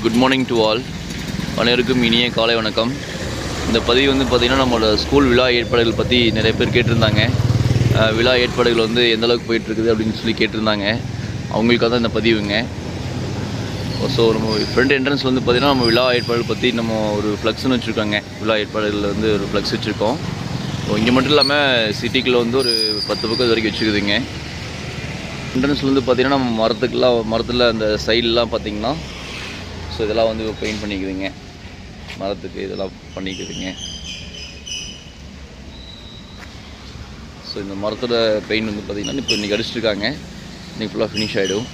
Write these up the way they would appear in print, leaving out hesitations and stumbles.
Good morning to all. அனைவருக்கும் இனிய காலை வணக்கம். இந்த பதிவு வந்து பார்த்திங்கன்னா நம்மளோட ஸ்கூல் விழா ஏற்பாடுகள் பற்றி நிறைய பேர் கேட்டிருந்தாங்க. விழா ஏற்பாடுகள் வந்து எந்தளவுக்கு போயிட்டுருக்குது அப்படின்னு சொல்லி கேட்டிருந்தாங்க. அவங்களுக்காக தான் இந்த பதிவுங்க. ஸோ நம்ம ஃப்ரண்ட் என்ட்ரன்ஸ் வந்து பார்த்திங்கன்னா நம்ம விழா ஏற்பாடுகள் பற்றி நம்ம ஒரு ஃப்ளக்ஸ்னு வச்சுருக்காங்க. விழா ஏற்பாடுகளில் வந்து ஒரு ஃப்ளக்ஸ் வச்சுருக்கோம். ஸோ இங்கே மட்டும் இல்லாமல் சிட்டிக்குள்ளே வந்து ஒரு 10 பக்கம் இது வரைக்கும் வச்சுக்குதுங்க. என்ட்ரன்ஸில் வந்து பார்த்திங்கன்னா நம்ம மரத்தில் அந்த சைட்லாம் பார்த்திங்கன்னா ஸோ இதெல்லாம் வந்து பெயிண்ட் பண்ணிக்குதுங்க. மரத்துக்கு இதெல்லாம் பண்ணிக்குதுங்க. ஸோ இந்த மரத்தோட பெயிண்ட் வந்து பார்த்திங்கன்னா இப்போ இன்றைக்கி அடிச்சிருக்காங்க. இன்றைக்கி ஃபுல்லாக ஃபினிஷ் ஆகிடும்.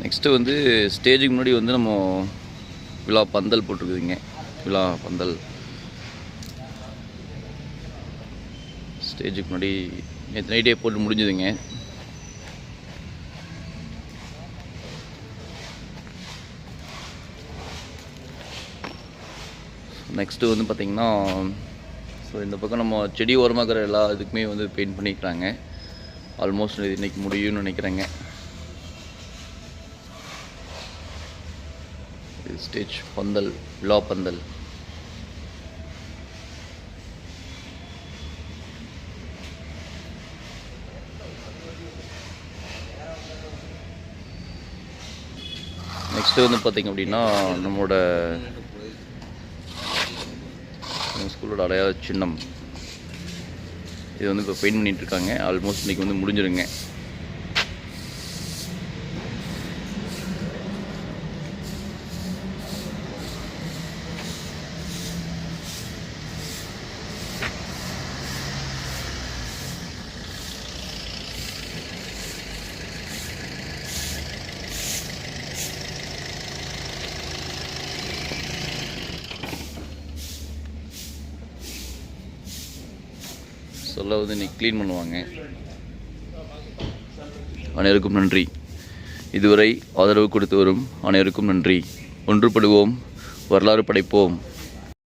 நெக்ஸ்ட்டு வந்து ஸ்டேஜுக்கு முன்னாடி வந்து நம்ம விழா பந்தல் போட்டிருக்குதுங்க. விழா பந்தல் ஸ்டேஜுக்கு முன்னாடி நேற்று நைட்டே போட்டு முடிஞ்சுதுங்க. நெக்ஸ்ட்டு வந்து பார்த்திங்கன்னா ஸோ இந்த பக்கம் நம்ம செடி ஓரமாக்கிற எல்லா இதுக்குமே வந்து பெயிண்ட் பண்ணிக்கிறாங்க. ஆல்மோஸ்ட் இது இன்றைக்கி முடியும்னு நினைக்கிறேங்க. ஸ்டேஜ் பந்தல், விழா பந்தல். நெக்ஸ்ட்டு வந்து பார்த்திங்க அப்படின்னா நம்மளோட ஸ்கூலோட அடையாள சின்னம் இது வந்து இப்போ பெயிண்ட் பண்ணிகிட்ருக்காங்க. ஆல்மோஸ்ட் இன்றைக்கி வந்து முடிஞ்சிருங்க. சொல்ல வந்து இன்றைக்கி க்ளீன் பண்ணுவாங்க. அனைவருக்கும் நன்றி. இதுவரை ஆதரவு கொடுத்து வரும் அனைவருக்கும் நன்றி. ஒன்றுபடுவோம், வரலாறு படைப்போம்.